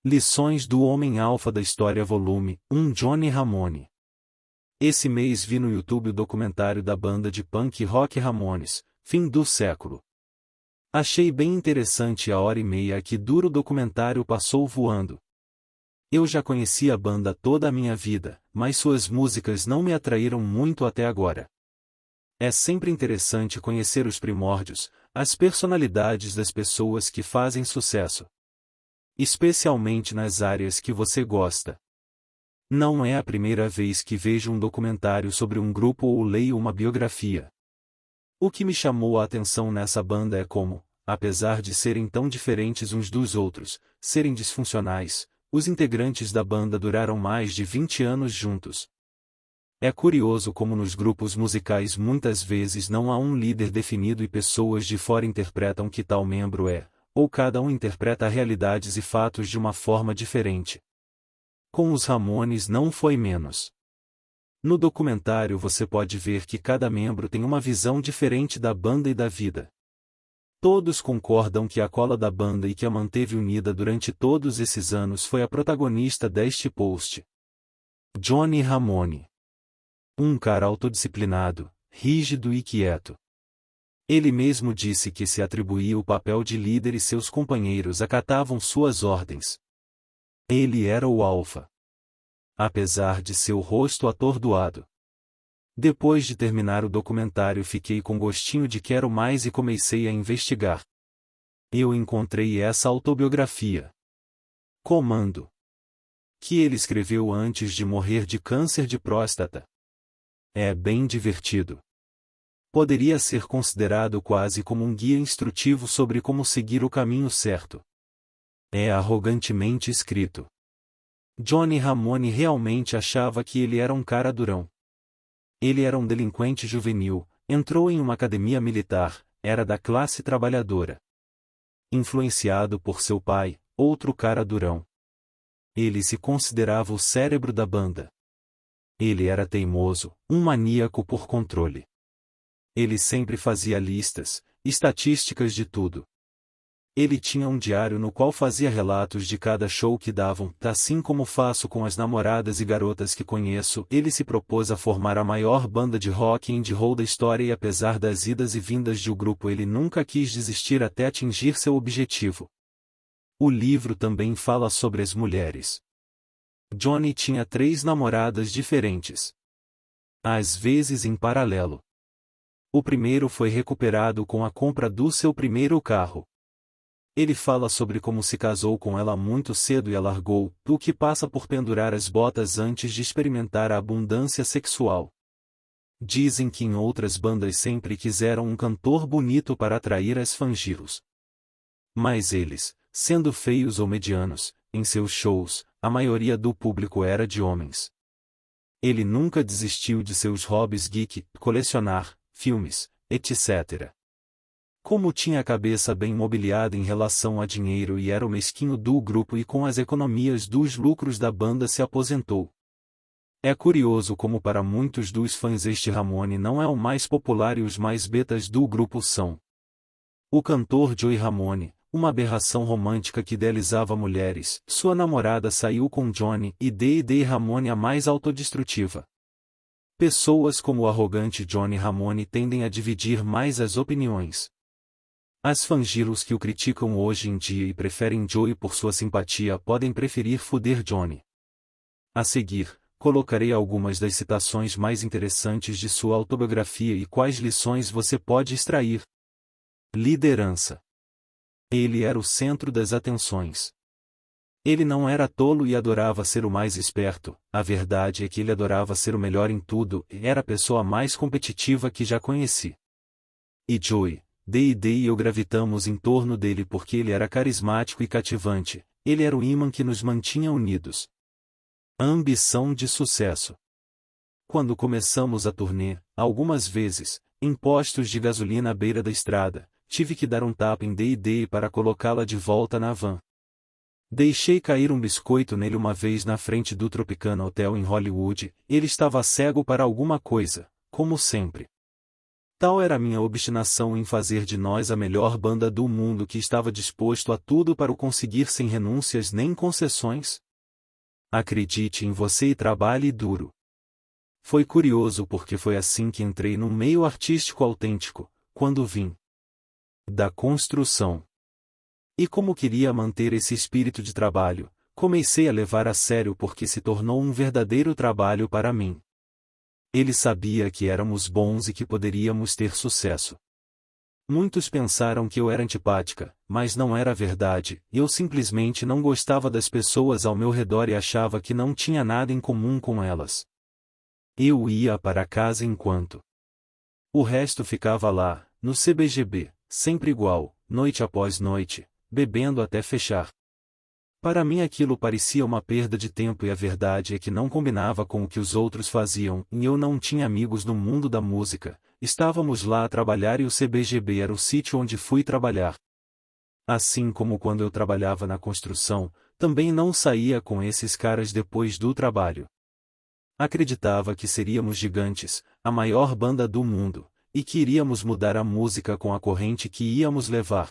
Lições do Homem Alfa da História Volume 1 Johnny Ramone. Esse mês vi no YouTube o documentário da banda de punk rock Ramones, Fim do Século. Achei bem interessante a hora e meia que dura o documentário passou voando. Eu já conhecia a banda toda a minha vida, mas suas músicas não me atraíram muito até agora. É sempre interessante conhecer os primórdios, as personalidades das pessoas que fazem sucesso. Especialmente nas áreas que você gosta. Não é a primeira vez que vejo um documentário sobre um grupo ou leio uma biografia. O que me chamou a atenção nessa banda é como, apesar de serem tão diferentes uns dos outros, serem disfuncionais, os integrantes da banda duraram mais de 20 anos juntos. É curioso como nos grupos musicais muitas vezes não há um líder definido e pessoas de fora interpretam que tal membro é, ou cada um interpreta realidades e fatos de uma forma diferente. Com os Ramones não foi menos. No documentário você pode ver que cada membro tem uma visão diferente da banda e da vida. Todos concordam que a cola da banda e que a manteve unida durante todos esses anos foi a protagonista deste post. Johnny Ramone. Um cara autodisciplinado, rígido e quieto. Ele mesmo disse que se atribuía o papel de líder e seus companheiros acatavam suas ordens. Ele era o alfa. Apesar de seu rosto atordoado. Depois de terminar o documentário fiquei com gostinho de quero mais e comecei a investigar. Eu encontrei essa autobiografia. Comando. Que ele escreveu antes de morrer de câncer de próstata. É bem divertido. Poderia ser considerado quase como um guia instrutivo sobre como seguir o caminho certo. É arrogantemente escrito. Johnny Ramone realmente achava que ele era um cara durão. Ele era um delinquente juvenil, entrou em uma academia militar, era da classe trabalhadora. Influenciado por seu pai, outro cara durão. Ele se considerava o cérebro da banda. Ele era teimoso, um maníaco por controle. Ele sempre fazia listas, estatísticas de tudo. Ele tinha um diário no qual fazia relatos de cada show que davam, assim como faço com as namoradas e garotas que conheço. Ele se propôs a formar a maior banda de rock and roll da história e apesar das idas e vindas de o grupo ele nunca quis desistir até atingir seu objetivo. O livro também fala sobre as mulheres. Johnny tinha 3 namoradas diferentes. Às vezes em paralelo. O primeiro foi recuperado com a compra do seu primeiro carro. Ele fala sobre como se casou com ela muito cedo e a largou, o que passa por pendurar as botas antes de experimentar a abundância sexual. Dizem que em outras bandas sempre quiseram um cantor bonito para atrair as fangiros. Mas eles, sendo feios ou medianos, em seus shows, a maioria do público era de homens. Ele nunca desistiu de seus hobbies geek, colecionar, filmes, etc. Como tinha a cabeça bem mobiliada em relação a dinheiro e era o mesquinho do grupo e com as economias dos lucros da banda se aposentou. É curioso como para muitos dos fãs este Ramone não é o mais popular e os mais betas do grupo são. O cantor Joey Ramone, uma aberração romântica que idealizava mulheres, sua namorada saiu com Johnny e D.D. Ramone a mais autodestrutiva. Pessoas como o arrogante Johnny Ramone tendem a dividir mais as opiniões. As fangiros que o criticam hoje em dia e preferem Joey por sua simpatia podem preferir foder Johnny. A seguir, colocarei algumas das citações mais interessantes de sua autobiografia e quais lições você pode extrair. Liderança. Ele era o centro das atenções. Ele não era tolo e adorava ser o mais esperto, a verdade é que ele adorava ser o melhor em tudo e era a pessoa mais competitiva que já conheci. E Joey, D&D e eu gravitamos em torno dele porque ele era carismático e cativante, ele era o imã que nos mantinha unidos. Ambição de sucesso. Quando começamos a turnê, algumas vezes, em postos de gasolina à beira da estrada, tive que dar um tapa em D&D para colocá-la de volta na van. Deixei cair um biscoito nele uma vez na frente do Tropicana Hotel em Hollywood, ele estava cego para alguma coisa, como sempre. Tal era minha obstinação em fazer de nós a melhor banda do mundo que estava disposto a tudo para o conseguir sem renúncias nem concessões. Acredite em você e trabalhe duro. Foi curioso porque foi assim que entrei no meio artístico autêntico, quando vim da construção. E como queria manter esse espírito de trabalho, comecei a levar a sério porque se tornou um verdadeiro trabalho para mim. Ele sabia que éramos bons e que poderíamos ter sucesso. Muitos pensaram que eu era antipática, mas não era verdade, eu simplesmente não gostava das pessoas ao meu redor e achava que não tinha nada em comum com elas. Eu ia para casa enquanto o resto ficava lá, no CBGB, sempre igual, noite após noite, bebendo até fechar. Para mim aquilo parecia uma perda de tempo e a verdade é que não combinava com o que os outros faziam, e eu não tinha amigos no mundo da música, estávamos lá a trabalhar e o CBGB era o sítio onde fui trabalhar. Assim como quando eu trabalhava na construção, também não saía com esses caras depois do trabalho. Acreditava que seríamos gigantes, a maior banda do mundo, e que iríamos mudar a música com a corrente que íamos levar.